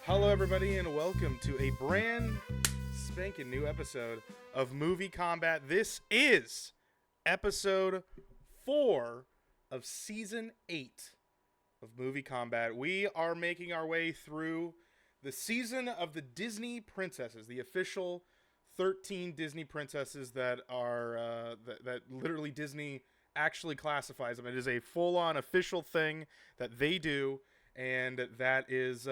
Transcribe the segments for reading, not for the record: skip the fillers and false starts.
Hello, everybody, and welcome to a brand spanking new episode of MovieKombat. This is episode 4 of season 8 of MovieKombat. We are making our way through the season of the Disney princesses, the official 13 Disney princesses that are that literally Disney actually classifies them. It is a full-on official thing that they do. And that is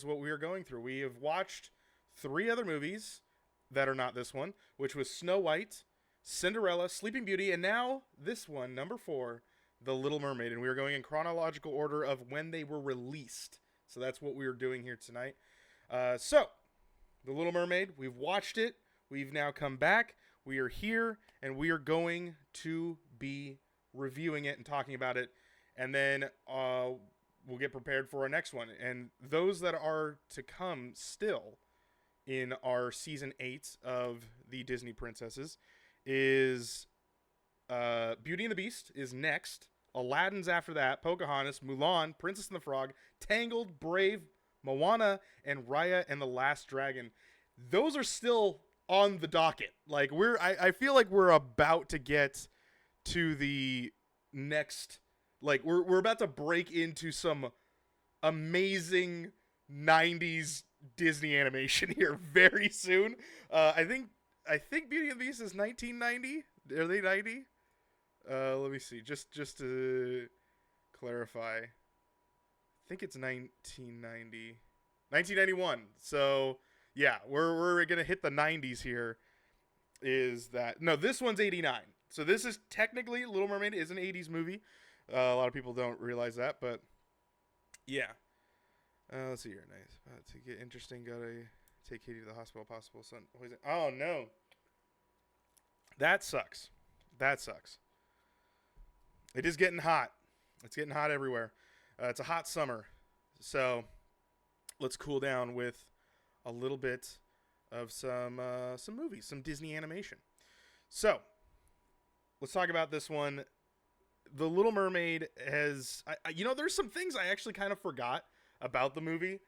what we are going through. We have watched 3 other movies that are not this one, which was Snow White, Cinderella, Sleeping Beauty, and now this one, number 4, The Little Mermaid. And we are going in chronological order of when they were released. So that's what we are doing here tonight. So, The Little Mermaid, we've watched it. We've now come back. We are here, and we are going to be reviewing it and talking about it. And then we'll get prepared for our next one. And those that are to come still in our season 8 of the Disney princesses is Beauty and the Beast is next. Aladdin's after that. Pocahontas, Mulan, Princess and the Frog, Tangled, Brave, Moana, and Raya and the Last Dragon. Those are still on the docket. Like I feel like we're about to get to the next. Like, we're about to break into some amazing 90s Disney animation here very soon. I think Beauty and the Beast is 1990. Are they 90? Let me see. Just to clarify. I think it's 1990. 1991. So, yeah, we're going to hit the 90s here. Is that... No, this one's 89. So this is technically... Little Mermaid is an 80s movie. A lot of people don't realize that, but yeah. Let's see here. Nice. To get interesting, gotta take Katie to the hospital. Possible son. Oh no. That sucks. That sucks. It is getting hot. It's getting hot everywhere. It's a hot summer, so let's cool down with a little bit of some movies, some Disney animation. So let's talk about this one. The Little Mermaid has, there's some things I actually kind of forgot about the movie.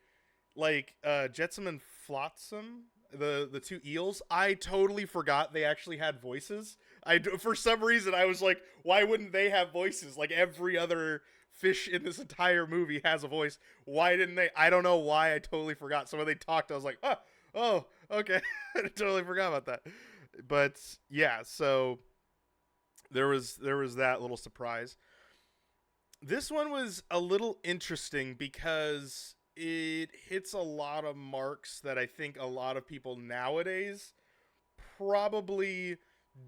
Like, Jetsam and Flotsam, the 2 eels. I totally forgot they actually had voices. For some reason, I was like, why wouldn't they have voices? Like, every other fish in this entire movie has a voice. Why didn't they? I don't know why I totally forgot. So when they talked, I was like, oh, okay. I totally forgot about that. But, yeah, so... There was that little surprise. This one was a little interesting because it hits a lot of marks that I think a lot of people nowadays probably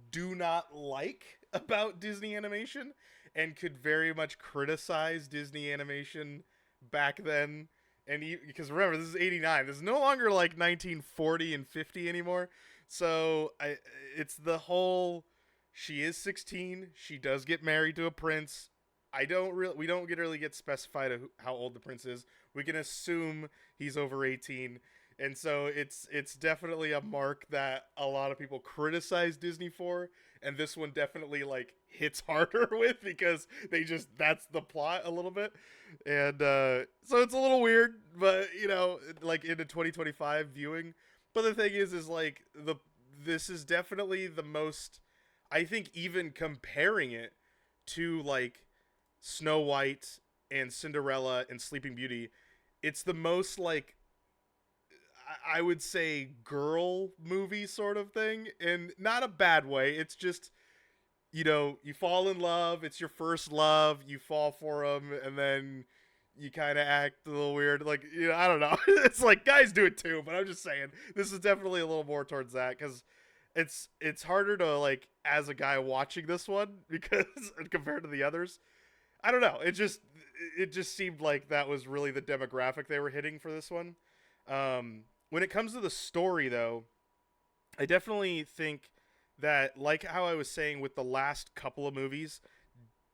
do not like about Disney animation and could very much criticize Disney animation back then. And because remember, this is 89. This is no longer like 1940 and 50 anymore. So it's the whole... She is 16. She does get married to a prince. We don't really get specified how old the prince is. We can assume he's over 18. And so it's definitely a mark that a lot of people criticize Disney for, and this one definitely like hits harder with because that's the plot a little bit. And so it's a little weird, but like in the 2025 viewing. But the thing is like this is definitely the most, I think, even comparing it to like Snow White and Cinderella and Sleeping Beauty, it's the most like, I would say, girl movie sort of thing, and not a bad way. It's just, you fall in love, it's your first love, you fall for them, and then you kind of act a little weird, like, I don't know. It's like, guys do it too, but I'm just saying, this is definitely a little more towards that, because it's harder to, like, as a guy watching this one, because compared to the others, I don't know, it just seemed like that was really the demographic they were hitting for this one. When it comes to the story, though, I definitely think that, like how I was saying with the last couple of movies,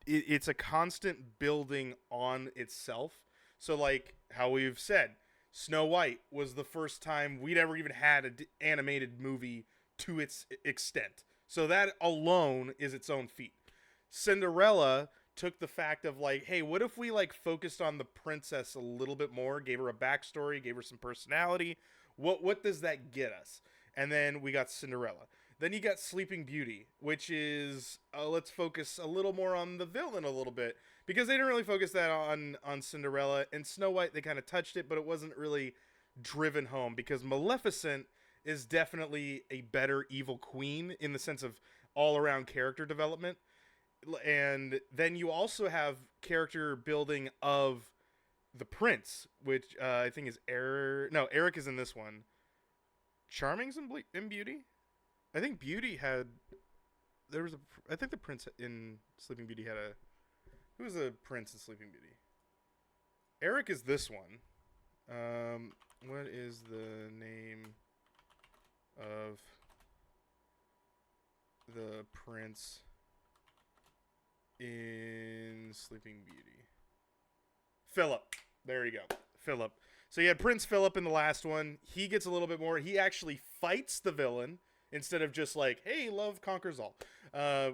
it's a constant building on itself. So, like how we've said, Snow White was the first time we'd ever even had an animated movie to its extent. So that alone is its own feat. Cinderella took the fact of like, hey, what if we like focused on the princess a little bit more, gave her a backstory, gave her some personality? What does that get us? And then we got Cinderella. Then you got Sleeping Beauty, which is let's focus a little more on the villain a little bit, because they didn't really focus that on Cinderella. And Snow White, they kind of touched it, but it wasn't really driven home, because Maleficent is definitely a better evil queen in the sense of all around character development. And then you also have character building of the prince, which I think is Eric. No, Eric is in this one. Charming's in Beauty. I think Beauty had. There was a. I think the prince in Sleeping Beauty had a. Who was the prince in Sleeping Beauty? Eric is this one. What is the name of the prince in Sleeping Beauty? Philip. There you go. Philip. So you had Prince Philip in the last one. He gets a little bit more. He actually fights the villain instead of just like, hey, love conquers all.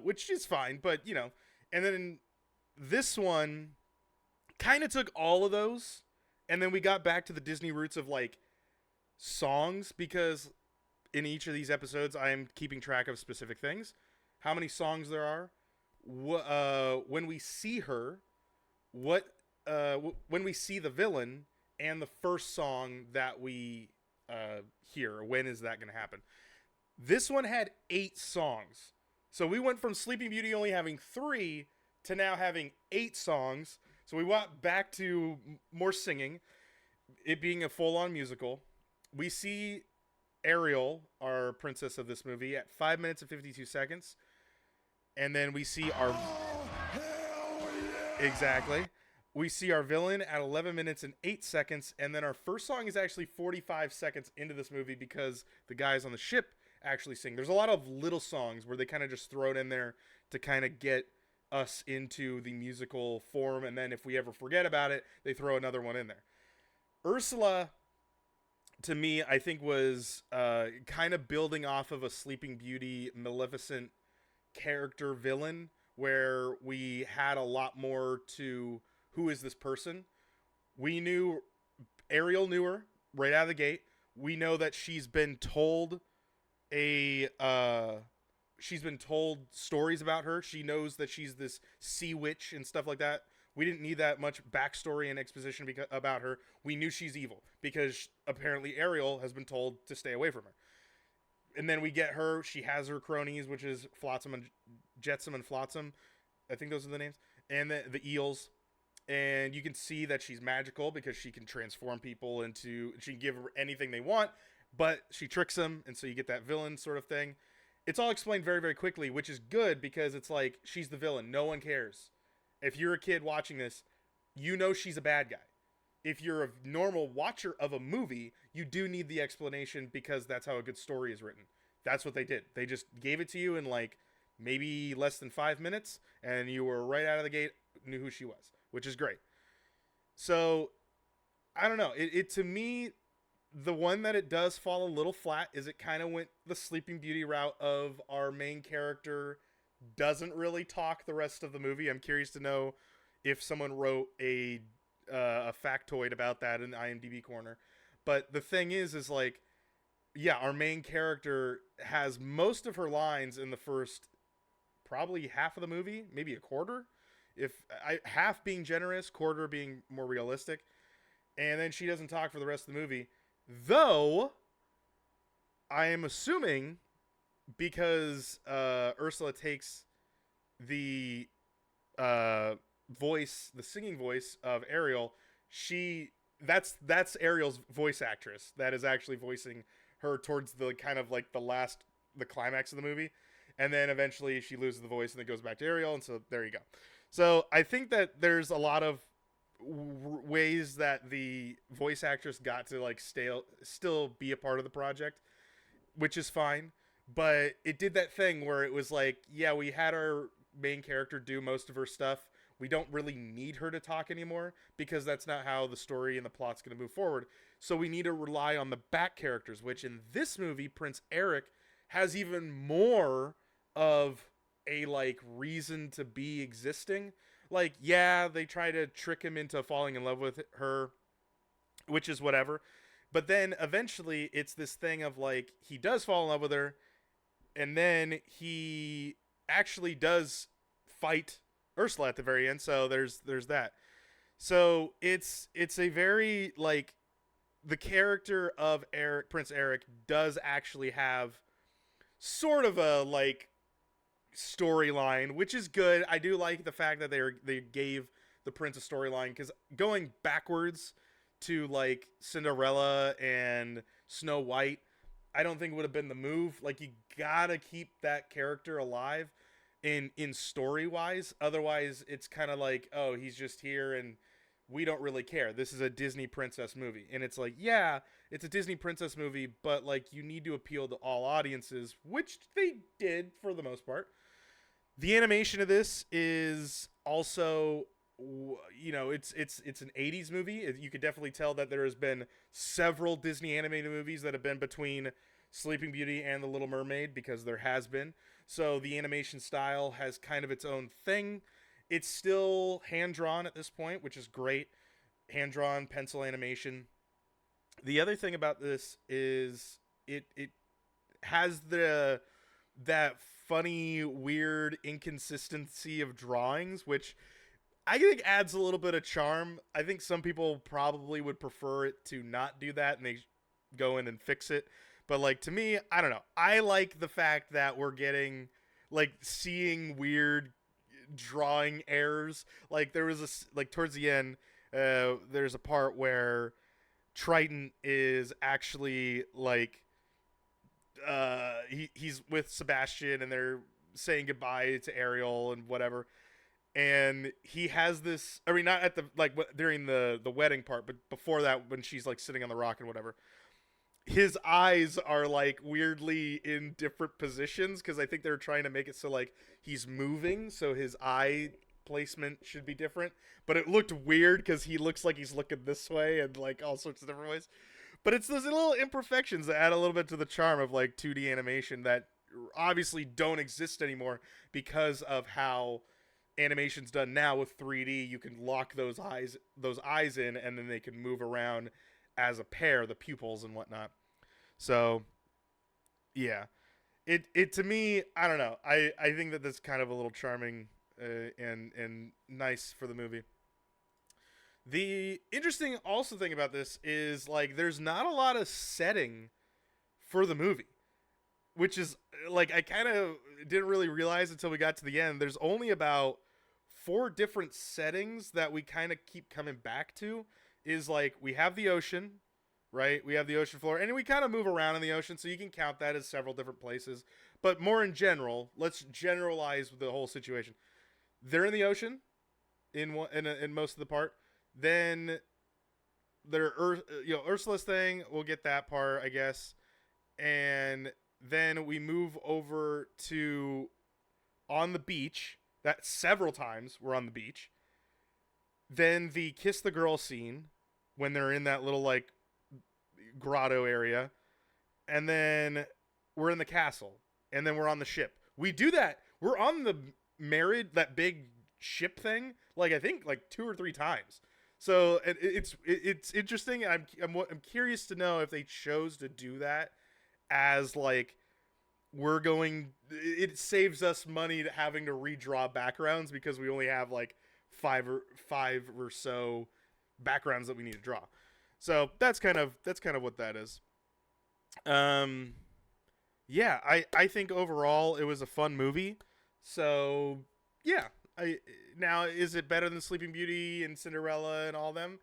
Which is fine, but, you know. And then this one kind of took all of those, and then we got back to the Disney roots of, like, songs, because in each of these episodes I am keeping track of specific things. How many songs there are. When we see her, when we see the villain, and the first song that we hear. When is that going to happen? This one had 8 songs. So we went from Sleeping Beauty only having 3 to now having 8 songs. So we went back to more singing, it being a full-on musical. We see Ariel, our princess of this movie, at 5 minutes and 52 seconds. And then we see our... Exactly. We see our villain at 11 minutes and 8 seconds, and then our first song is actually 45 seconds into this movie because the guys on the ship actually sing. There's a lot of little songs where they kind of just throw it in there to kind of get us into the musical form, and then if we ever forget about it, they throw another one in there. Ursula, to me, I think was kind of building off of a Sleeping Beauty, Maleficent character villain, where we had a lot more to... Who is this person? We knew Ariel knew her right out of the gate. We know that she's been told stories about her. She knows that she's this sea witch and stuff like that. We didn't need that much backstory and exposition about her. We knew she's evil because apparently Ariel has been told to stay away from her. And then we get her. She has her cronies, which is Flotsam and Jetsam and Flotsam. I think those are the names. And the eels. And you can see that she's magical because she can transform people into... She can give anything they want, but she tricks them, and so you get that villain sort of thing. It's all explained very, very quickly, which is good because it's like, she's the villain. No one cares. If you're a kid watching this, you know she's a bad guy. If you're a normal watcher of a movie, you do need the explanation because that's how a good story is written. That's what they did. They just gave it to you in like maybe less than 5 minutes, and you were right out of the gate, knew who she was. Which is great. So, I don't know. It to me, the one that it does fall a little flat is it kind of went the Sleeping Beauty route of our main character doesn't really talk the rest of the movie. I'm curious to know if someone wrote a factoid about that in the IMDb corner. But the thing is like, yeah, our main character has most of her lines in the first probably half of the movie, maybe a quarter. Half being generous, quarter being more realistic, and then she doesn't talk for the rest of the movie. Though, I am assuming because Ursula takes the voice, the singing voice of Ariel, that's Ariel's voice actress that is actually voicing her towards the kind of like the climax of the movie, and then eventually she loses the voice and it goes back to Ariel, and so there you go. So I think that there's a lot of ways that the voice actress got to like still be a part of the project, which is fine. But it did that thing where it was like, yeah, we had our main character do most of her stuff. We don't really need her to talk anymore because that's not how the story and the plot's going to move forward. So we need to rely on the back characters, which in this movie, Prince Eric has even more of a like reason to be existing. Like, yeah, they try to trick him into falling in love with her, which is whatever. But then eventually it's this thing of like he does fall in love with her, and then he actually does fight Ursula at the very end. So there's that. So it's a very like the character of Eric, Prince Eric, does actually have sort of a like storyline, which is good. I do like the fact that they gave the prince a storyline, because going backwards to like Cinderella and Snow White, I don't think would have been the move. Like, you gotta keep that character alive in story wise. Otherwise, it's kind of like, oh, he's just here and we don't really care. This is a Disney princess movie, and it's like, yeah, it's a Disney princess movie, but like you need to appeal to all audiences, which they did for the most part. The animation of this is also, you know, it's an 80s movie. You could definitely tell that there has been several Disney animated movies that have been between Sleeping Beauty and The Little Mermaid, because there has been. So the animation style has kind of its own thing. It's still hand-drawn at this point, which is great. Hand-drawn, pencil animation. The other thing about this is it has that funny, weird inconsistency of drawings, which I think adds a little bit of charm. I think some people probably would prefer it to not do that, and they go in and fix it. But like, to me, I don't know. I like the fact that we're getting like seeing weird drawing errors. Like, there was a like towards the end, there's a part where Triton is actually like he's with Sebastian and they're saying goodbye to Ariel and whatever, and he has this, I mean, not at the like during the wedding part, but before that, when she's like sitting on the rock and whatever, his eyes are like weirdly in different positions, because I think they're trying to make it so like he's moving, so his eye placement should be different. But it looked weird because he looks like he's looking this way and like all sorts of different ways. But it's those little imperfections that add a little bit to the charm of like 2D animation that obviously don't exist anymore because of how animation's done now with 3D. You can lock those eyes in, and then they can move around as a pair, the pupils and whatnot. So yeah, it to me, I don't know. I think that that's kind of a little charming and nice for the movie. The interesting also thing about this is like there's not a lot of setting for the movie, which is like I kind of didn't really realize until we got to the end. There's only about 4 different settings that we kind of keep coming back to. Is like we have the ocean, right? We have the ocean floor, and we kind of move around in the ocean, so you can count that as several different places. But more in general, let's generalize the whole situation. They're in the ocean in most of the part. Then their Ursula's thing, we'll get that part, I guess. And then we move over to on the beach. That several times we're on the beach. Then the kiss the girl scene when they're in that little like grotto area. And then we're in the castle. And then we're on the ship. We do that. We're on the that big ship thing, like I think like 2 or 3 times. So it's interesting. I'm curious to know if they chose to do that as like we're going. It saves us money to having to redraw backgrounds because we only have like five or so backgrounds that we need to draw. So that's kind of what that is. Yeah, I think overall it was a fun movie. So yeah, now is it better than Sleeping Beauty and Cinderella and all them?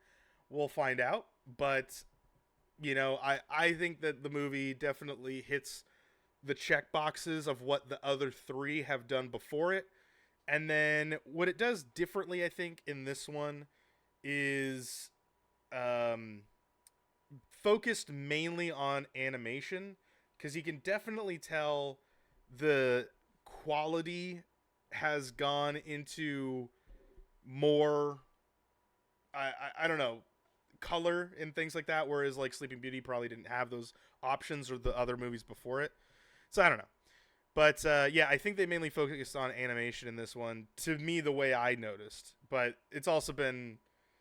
We'll find out. But you know, I think that the movie definitely hits the check boxes of what the other 3 have done before it. And then what it does differently, I think, in this one is focused mainly on animation, because you can definitely tell the quality has gone into more, I don't know, color and things like that, whereas like Sleeping Beauty probably didn't have those options or the other movies before it. So I don't know. But yeah, I think they mainly focused on animation in this one, to me, the way I noticed. But it's also been,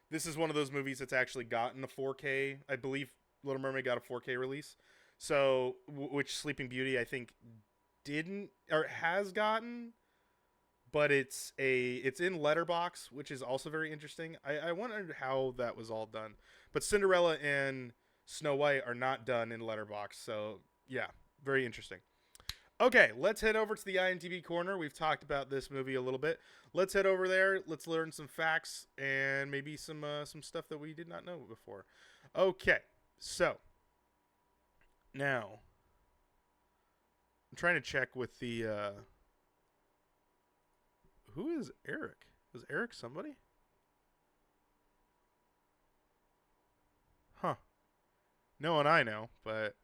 this is one of those movies that's actually gotten a 4K. I believe Little Mermaid got a 4K release. So, which Sleeping Beauty, I think, didn't, or has gotten. But it's in letterbox, which is also very interesting. I wondered how that was all done. But Cinderella and Snow White are not done in letterbox. So, yeah, very interesting. Okay, let's head over to the IMDb corner. We've talked about this movie a little bit. Let's head over there. Let's learn some facts and maybe some stuff that we did not know before. Okay, so now I'm trying to check with the. Who is Eric? Is Eric somebody? Huh. No one I know, but.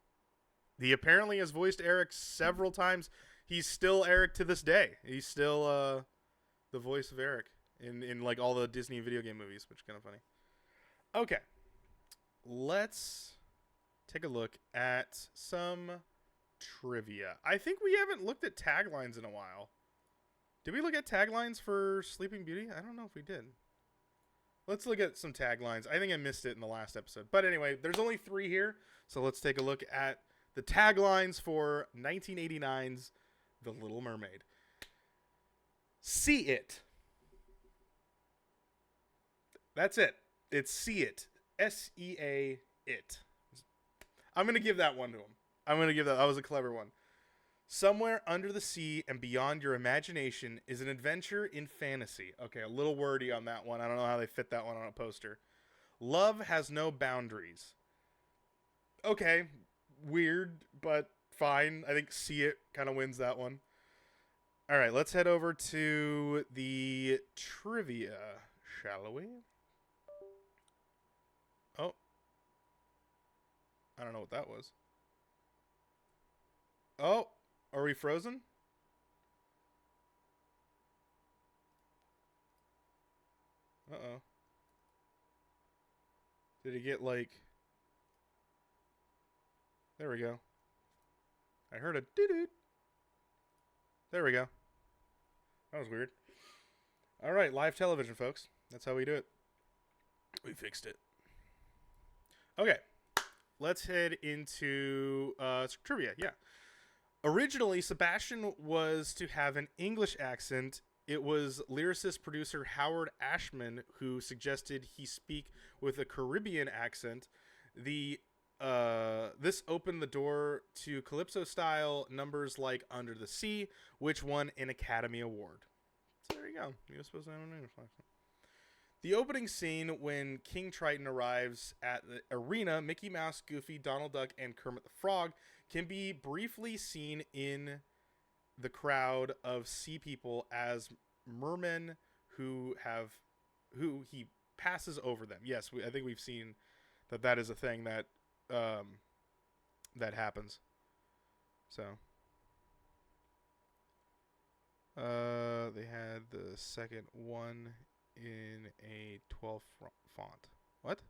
He apparently has voiced Eric several times. He's still Eric to this day. He's still the voice of Eric in like all the Disney video game movies, which is kind of funny. Okay, let's take a look at some trivia. I think we haven't looked at taglines in a while. Did we look at taglines for Sleeping Beauty? I don't know if we did. Let's look at some taglines. I think I missed it in the last episode. But anyway, there's only 3 here, so let's take a look at the taglines for 1989's The Little Mermaid. See it. That's it. It's see it. S-E-A it. I'm going to give that one to him. That was a clever one. Somewhere under the sea and beyond your imagination is an adventure in fantasy. Okay, a little wordy on that one. I don't know how they fit that one on a poster. Love has no boundaries. Okay, weird, but fine. I think see it kind of wins that one. All right, let's head over to the trivia, shall we? Oh. I don't know what that was. Oh, are we frozen? Uh-oh. Did it get like... There we go. I heard a doo-doo. There we go. That was weird. All right, live television, folks. That's how we do it. We fixed it. Okay, let's head into trivia. Yeah. Originally, Sebastian was to have an English accent. It was lyricist producer Howard Ashman who suggested he speak with a Caribbean accent. This opened the door to Calypso-style numbers like Under the Sea, which won an Academy Award. So there you go. He was supposed to have an English accent. The opening scene when King Triton arrives at the arena, Mickey Mouse, Goofy, Donald Duck, and Kermit the Frog can be briefly seen in the crowd of sea people as mermen who he passes over them. Yes, I think we've seen that is a thing that that happens. So they had the second one in a 12 font. What?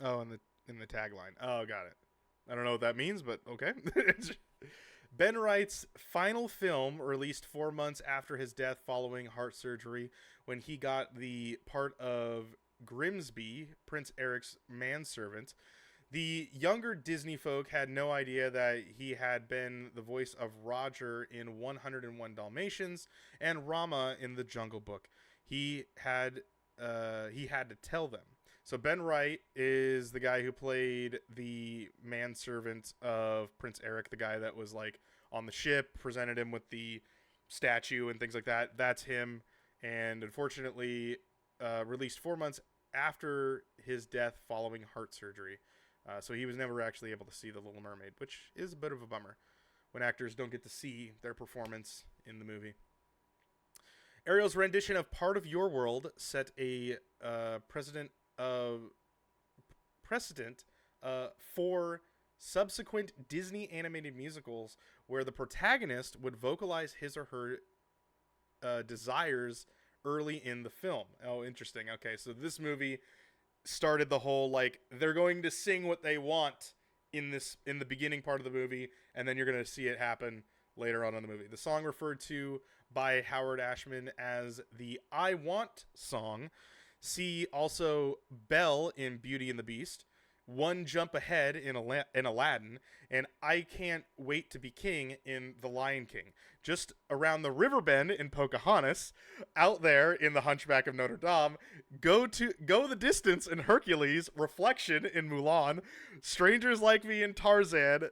Oh, in the tagline. Oh, got it. I don't know what that means, but okay. Ben Wright's final film, released 4 months after his death following heart surgery, when he got the part of Grimsby, Prince Eric's manservant. The younger Disney folk had no idea that he had been the voice of Roger in 101 Dalmatians and Rama in The Jungle Book. He had to tell them. So Ben Wright is the guy who played the manservant of Prince Eric, the guy that was like on the ship, presented him with the statue and things like that. That's him. And unfortunately, released 4 months after his death following heart surgery. So he was never actually able to see The Little Mermaid, which is a bit of a bummer when actors don't get to see their performance in the movie. Ariel's rendition of Part of Your World set a precedent for subsequent Disney animated musicals where the protagonist would vocalize his or her desires early in the film. Oh, interesting. Okay, so this movie started the whole like they're going to sing what they want in the beginning part of the movie, and then you're going to see it happen later on in the movie. The song referred to by Howard Ashman as the I Want song. See also Belle in Beauty and the Beast, One Jump Ahead in Aladdin, and I Can't Wait to Be King in The Lion King. Just around the river bend in Pocahontas, out there in The Hunchback of Notre Dame, Go the Distance in Hercules, Reflection in Mulan, Strangers Like Me in Tarzan,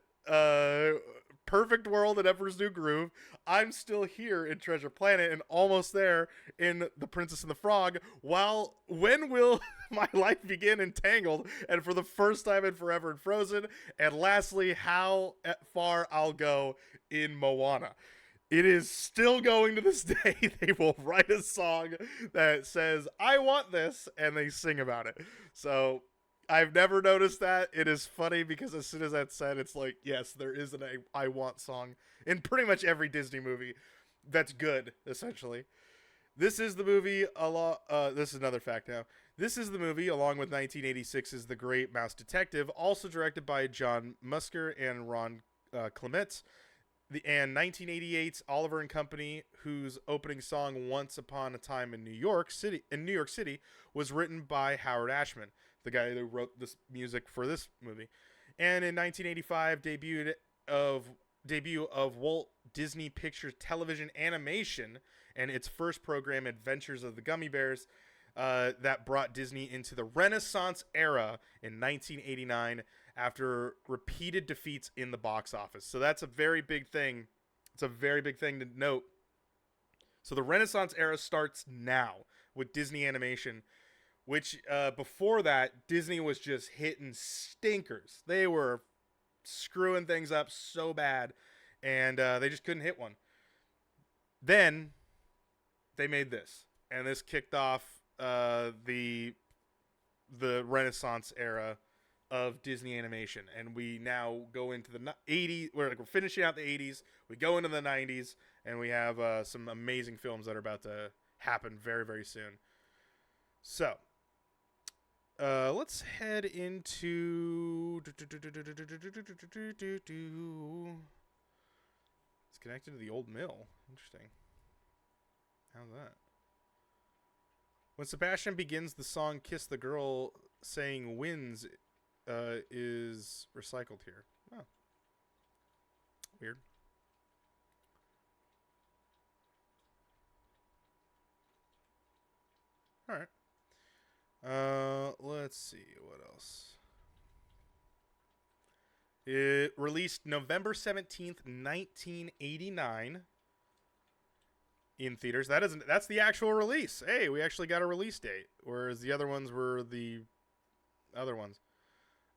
Perfect World in Emperor's New Groove, I'm Still Here in Treasure Planet, and Almost There in The Princess and the Frog, while When Will My Life Begin in Tangled, and For the First Time in Forever in Frozen, and lastly, How Far I'll Go in Moana. It is still going to this day. They will write a song that says, I want this, and they sing about it. So I've never noticed that. It is funny because as soon as that's said, it's like, yes, there is an I Want song in pretty much every Disney movie that's good, essentially. This is the movie, this is another fact now. This is the movie, along with 1986's The Great Mouse Detective, also directed by John Musker and Ron Clements. And 1988's Oliver and Company, whose opening song "Once Upon a Time in New York City" was written by Howard Ashman, the guy who wrote this music for this movie. And in 1985, debut of Walt Disney Pictures television animation and its first program, Adventures of the Gummy Bears, that brought Disney into the Renaissance era in 1989 after repeated defeats in the box office. So that's a very big thing. It's a very big thing to note. So the Renaissance era starts now with Disney animation, which before that, Disney was just hitting stinkers. They were screwing things up so bad, and they just couldn't hit one. Then they made this, and this kicked off the Renaissance era of Disney animation, and we now go into the 80s. We're finishing out the 80s. We go into the 90s, and we have some amazing films that are about to happen very, very soon. So, let's head into. It's connected to the old mill. Interesting. How's that? When Sebastian begins the song "Kiss the Girl," saying "wins," is recycled here. Oh, weird. All right. Let's see what else. It released November 17th, 1989 in theaters. That's the actual release. Hey, we actually got a release date, whereas the other ones were the other ones.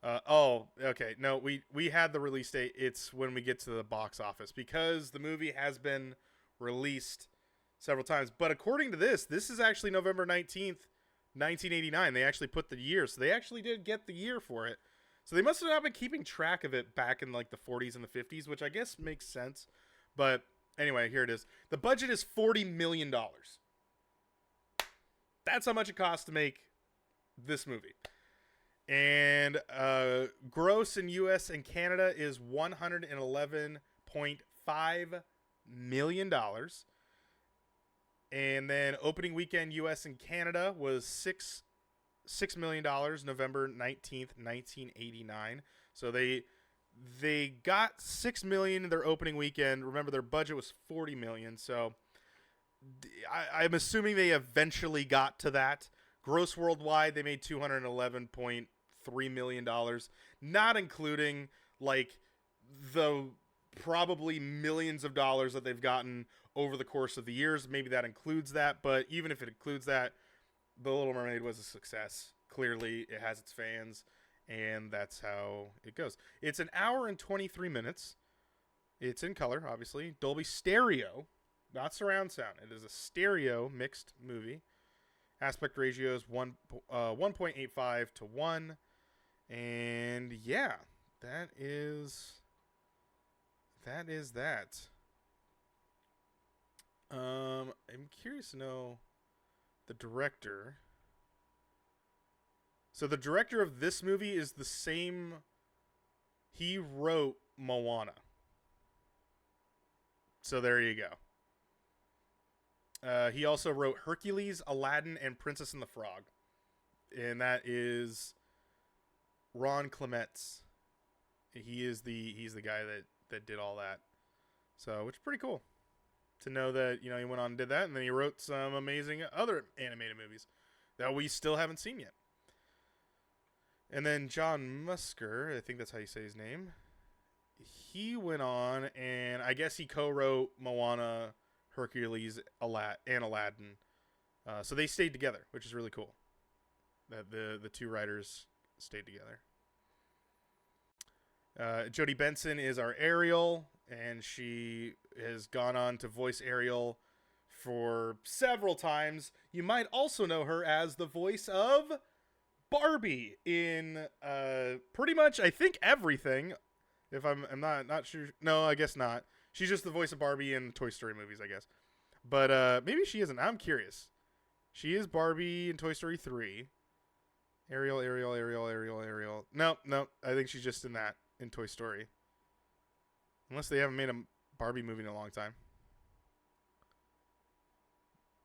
Okay. No, we had the release date. It's when we get to the box office, because the movie has been released several times. But according to this is actually November 19th, 1989. They actually put the year. So they actually did get the year for it. So they must have not been keeping track of it back in like the 40s and the 50s, which I guess makes sense. But anyway, here it is. The budget is $40 million. That's how much it costs to make this movie. And gross in U.S. and Canada is $111.5 million. And then opening weekend U.S. and Canada was $6 million, November 19th, 1989. So they got $6 million in their opening weekend. Remember, their budget was $40 million. So I'm assuming they eventually got to that. Gross worldwide, they made $211.3 million, not including like the probably millions of dollars that they've gotten over the course of the years. Maybe that includes that, but even if it includes that, The Little Mermaid was a success. Clearly, it has its fans, and that's how it goes. It's an hour and 23 minutes. It's in color, obviously. Dolby Stereo, not surround sound. It is a stereo mixed movie. Aspect ratio is 1.85 to 1. And yeah, that is that. I'm curious to know the director. So the director of this movie is the same. He wrote Moana. So there you go. He also wrote Hercules, Aladdin, and Princess and the Frog, and that is Ron Clements. He's the guy that did all that. So, which is pretty cool to know that he went on and did that, and then he wrote some amazing other animated movies that we still haven't seen yet. And then John Musker, I think that's how you say his name. He went on, and I guess he co-wrote Moana, Hercules, and Aladdin. So they stayed together, which is really cool. That the two writers stayed together. Jodie Benson is our Ariel, and she has gone on to voice Ariel for several times. You might also know her as the voice of Barbie in pretty much, I think, everything. If I'm not sure. No, I guess not. She's just the voice of Barbie in Toy Story movies, I guess. But maybe she isn't. I'm curious. She is Barbie in Toy Story 3. Ariel. No. I think she's just in that, in Toy Story. Unless they haven't made a Barbie movie in a long time.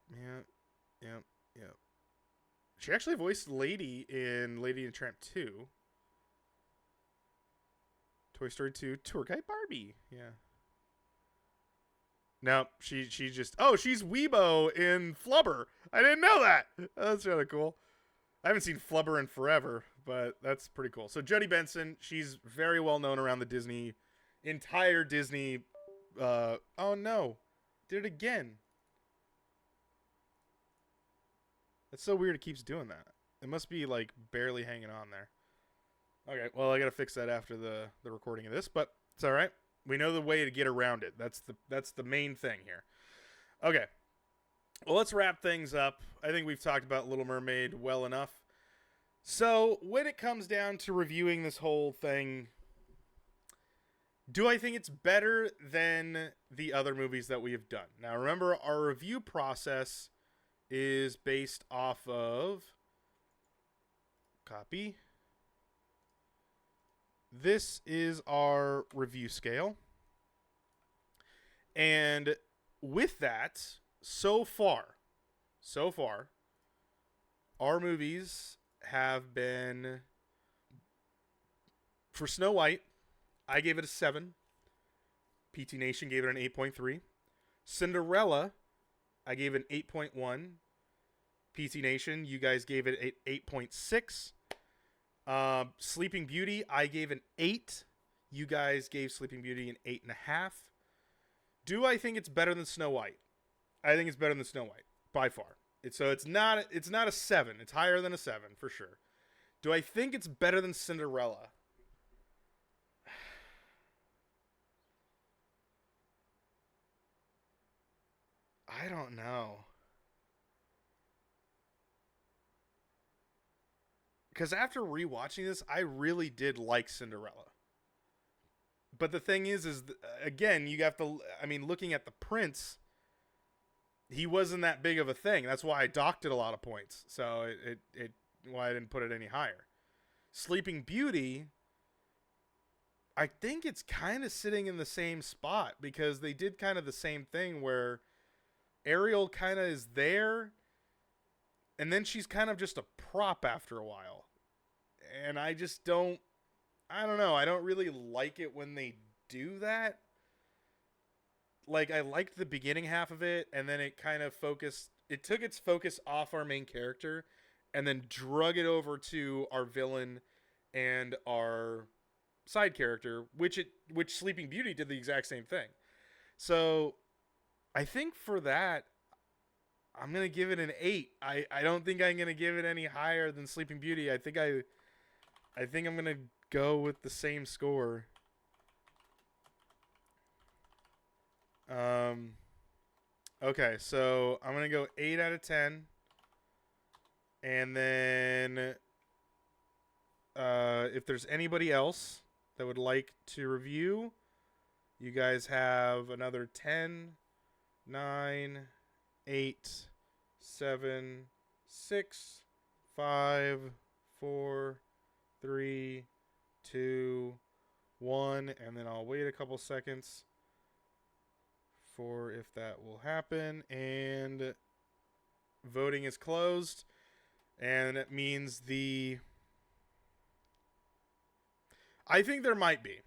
Yeah. She actually voiced Lady in Lady and the Tramp 2. Toy Story 2, Tour Guide Barbie. Yeah. No, she just... Oh, she's Weebo in Flubber. I didn't know that. That's really cool. I haven't seen Flubber in forever, but that's pretty cool. So Jodie Benson, she's very well known around the entire Disney... oh no. Did it again. It's so weird it keeps doing that. It must be like barely hanging on there. Okay, well, I gotta fix that after the recording of this, but it's all right. We know the way to get around it. That's the main thing here. Okay, well, let's wrap things up. I think we've talked about Little Mermaid well enough. So when it comes down to reviewing this whole thing, do I think it's better than the other movies that we have done? Now, remember, our review process is based off of... Copy. This is our review scale. And with that, so far, our movies have been... For Snow White, I gave it a 7. PT Nation gave it an 8.3. Cinderella, I gave it an 8.1. PT Nation, you guys gave it an 8.6. Sleeping Beauty, I gave an 8. You guys gave Sleeping Beauty an 8.5. Do I think it's better than Snow White? I think it's better than Snow White, by far. So it's not a 7. It's higher than a 7, for sure. Do I think it's better than Cinderella? I don't know. Because after rewatching this, I really did like Cinderella. But the thing is again, you have to... I mean, looking at the prince, he wasn't that big of a thing. That's why I docked it a lot of points. So why I didn't put it any higher. Sleeping Beauty, I think it's kind of sitting in the same spot because they did kind of the same thing where Ariel kind of is there, and then she's kind of just a prop after a while. And I just don't... I don't know. I don't really like it when they do that. Like, I liked the beginning half of it, and then it kind of focused... It took its focus off our main character, and then drug it over to our villain and our side character, which Sleeping Beauty did the exact same thing. So, I think for that, I'm going to give it an 8. I don't think I'm going to give it any higher than Sleeping Beauty. I think I'm going to go with the same score. Okay, so I'm going to go 8 out of 10. And then if there's anybody else that would like to review, you guys have another 10 9, 8, 7, 6, 5, 4, 3, 2, 1, and then I'll wait a couple seconds for if that will happen. And voting is closed, and it means I think there might be.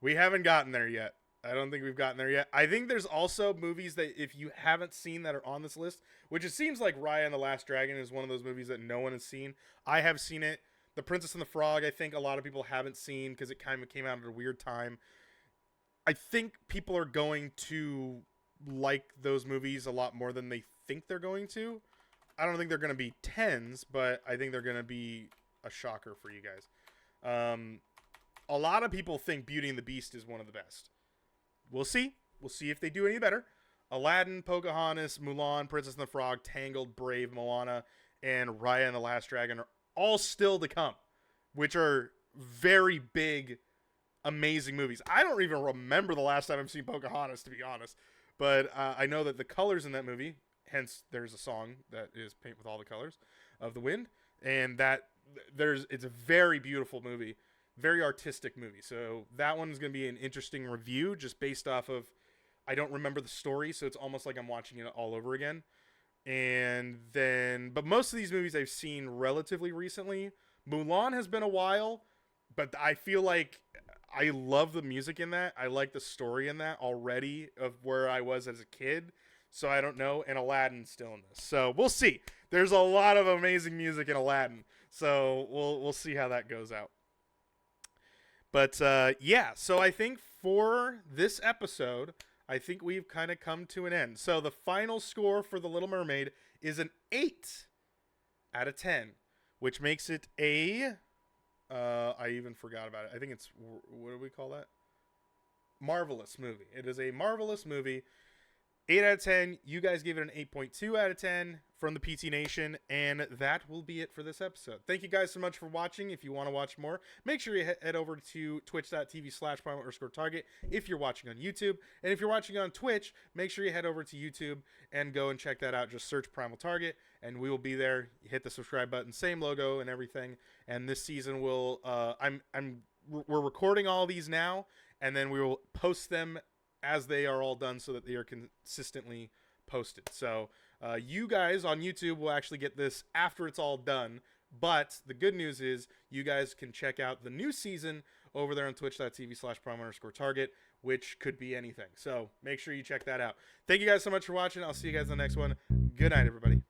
We haven't gotten there yet. I don't think we've gotten there yet. I think there's also movies that if you haven't seen that are on this list, which it seems like Raya and the Last Dragon is one of those movies that no one has seen. I have seen it. The Princess and the Frog, I think a lot of people haven't seen because it kind of came out at a weird time. I think people are going to like those movies a lot more than they think they're going to. I don't think they're going to be 10s, but I think they're going to be a shocker for you guys. A lot of people think Beauty and the Beast is one of the best. We'll see. We'll see if they do any better. Aladdin, Pocahontas, Mulan, Princess and the Frog, Tangled, Brave, Moana, and Raya and the Last Dragon are all still to come, which are very big, amazing movies. I don't even remember the last time I've seen Pocahontas, to be honest. But I know that the colors in that movie, hence there's a song that is Paint with All the Colors of the Wind, and it's a very beautiful movie. Very artistic movie. So that one's going to be an interesting review just based off of, I don't remember the story, so it's almost like I'm watching it all over again. And then, but most of these movies I've seen relatively recently. Mulan has been a while, but I feel like I love the music in that. I like the story in that already of where I was as a kid. So I don't know. And Aladdin's still in this. So we'll see. There's a lot of amazing music in Aladdin. So we'll see how that goes out. But yeah, so I think for this episode, I think we've kind of come to an end. So the final score for The Little Mermaid is an 8 out of 10, which makes it a, I even forgot about it. I think it's, what do we call that? Marvelous movie. It is a marvelous movie. 8 out of 10. You guys gave it an 8.2 out of 10 from the PT Nation, and that will be it for this episode. Thank you guys so much for watching. If you want to watch more, make sure you head over to twitch.tv/Primal_Target if you're watching on YouTube. And if you're watching on Twitch, make sure you head over to YouTube and go and check that out. Just search Primal Target, and we will be there. Hit the subscribe button, same logo and everything. And this season we're recording all these now, and then we will post them as they are all done so that they are consistently posted. So you guys on YouTube will actually get this after it's all done. But the good news is you guys can check out the new season over there on twitch.tv/Primal_Target, which could be anything. So make sure you check that out. Thank you guys so much for watching. I'll see you guys in the next one. Good night, everybody.